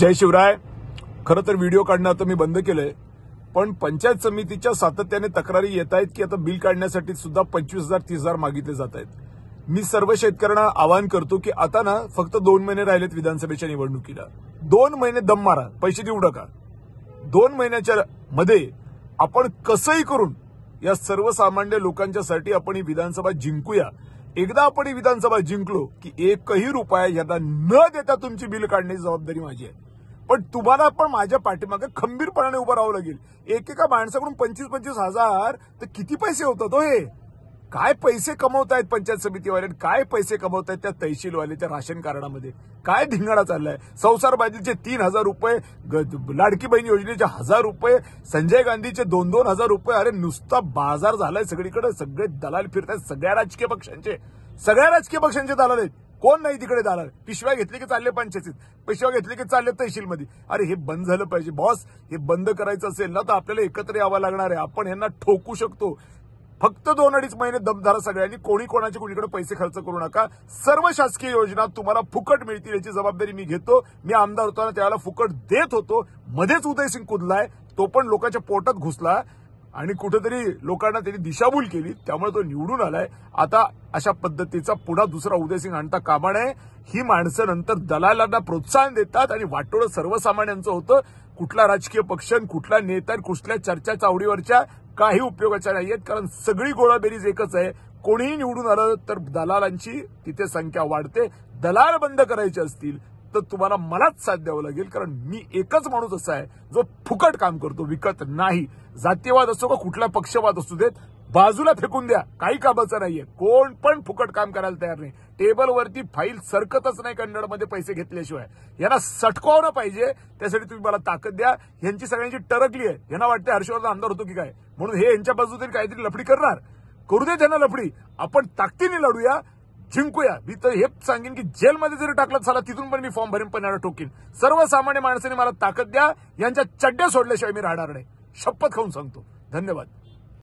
जय शिवराय. खरं तर व्हिडिओ काढणं आता मी बंद केलंय, पण पंचायत समितीच्या सातत्याने तक्रारी येत आहेत की आता बिल काढण्यासाठी सुद्धा 25,000 30,000 मागितले जात आहेत. मी सर्व शेतकऱ्यांना आवाहन करतो की आता ना फक्त 2 महिने राहिलेत विधानसभेच्या निवडणुकीला. 2 महिने दम मारा, पैसे देऊ नका. 2 महिन्याच्या मध्ये आपण कसंही करून या सर्वसामान्य लोकांच्यासाठी आपण ही विधानसभा जिंकूया. एकदा आपण ही विधानसभा जिंकलो की एकही रुपया यांना न देता तुमची बिल काढण्याची जबाबदारी माझी आहे. पण तुम्हाला पण माझ्या पाठीमागे खंबीरपणाने उभं राहावं लागेल. एकेका माणसाकडून 25-25 हजार तर किती पैसे होतात हो हे? काय पैसे कमवतायत पंचायत समितीवाले, काय पैसे कमवतायत त्या तहसीलवाले, त्या राशन कार्डामध्ये काय धिंगाणा चाललाय. संसार बाजीचे 3,000 रुपये, लाडकी बहीण योजनेचे 1,000 रुपये, संजय गांधीचे 2-2 हजार रुपये. अरे नुसता बाजार झालाय सगळीकडे. सगळे दलाल फिरतायत, सगळ्या राजकीय पक्षांचे दलाल आहेत. कोण नाही तिकडे दलाल. पिशव्या घेतली की चालले पंचायतीत, पिशव्या घेतली की चालले तहसीलमध्ये. अरे हे बंद झालं पाहिजे बॉस. हे बंद करायचं असेल ना तर आपल्याला एकत्र यावं लागणार आहे. आपण यांना ठोकू शकतो. फक्त 2-2.5 महिने दमधारा सगळ्यांनी. कोणी कोणाचे कुणीकडे पैसे खर्च करू नका. सर्व शासकीय योजना तुम्हाला फुकट मिळतील याची जबाबदारी मी घेतो. मी आमदार होताना त्याला फुकट देत होतो. मध्येच उदयसिंग कुदलाय, तो पण लोकांच्या पोटात घुसला आणि कुठेतरी लोकांना त्यांनी दिशाभूल केली, त्यामुळे तो निवडून आलाय. आता अशा पद्धतीचा पुन्हा दुसरा उदयसिंग आणता कामा नये. ही माणसं नंतर दलालांना प्रोत्साहन देतात आणि वाटोळं सर्वसामान्यांचं होतं. कुठला राजकीय पक्ष, कुठला नेता, कुठल्या चर्चा चावडीवरच्या काही उपयोगाच्या नाहीयेत. कारण सगळी गोळाबेरीज एकच आहे. कोणीही निवडून आलं तर दलालांची तिथे संख्या वाढते. दलाल बंद करायचे असतील तर तुम्हाला मलाच साथ द्यावं लागेल. कारण मी एकच माणूस असा आहे जो फुकट काम करतो, विकत नाही. जातीयवाद असो का कुठला पक्षवाद असू देत, बाजूला फेकून द्या. काही कामाचं नाहीये. कोण पण फुकट काम करायला तयार नाही. टेबलवरती फाईल सरकतच नाही कन्नडमध्ये पैसे घेतल्याशिवाय. यांना सटकवणं पाहिजे. त्यासाठी तुम्ही मला ताकद द्या. यांची सगळ्यांची टरकली आहे. यांना वाटते हर्षवर्धन आमदार होतो की काय, म्हणून हे यांच्या बाजूने काहीतरी लफडी करणार. करू दे त्यांना लफडी. आपण ताकदीने लढूया, जिंकूया. मी तर हे सांगेन की जेलमध्ये जरी टाकलं चला तिथून पण मी फॉर्म भरेन, पण याला ठोकीन. सर्वसामान्य माणसाने मला ताकद द्या. यांच्या चड्ड्या सोडल्याशिवाय मी राहणार नाही. शपथ खाऊन सांगतो. धन्यवाद.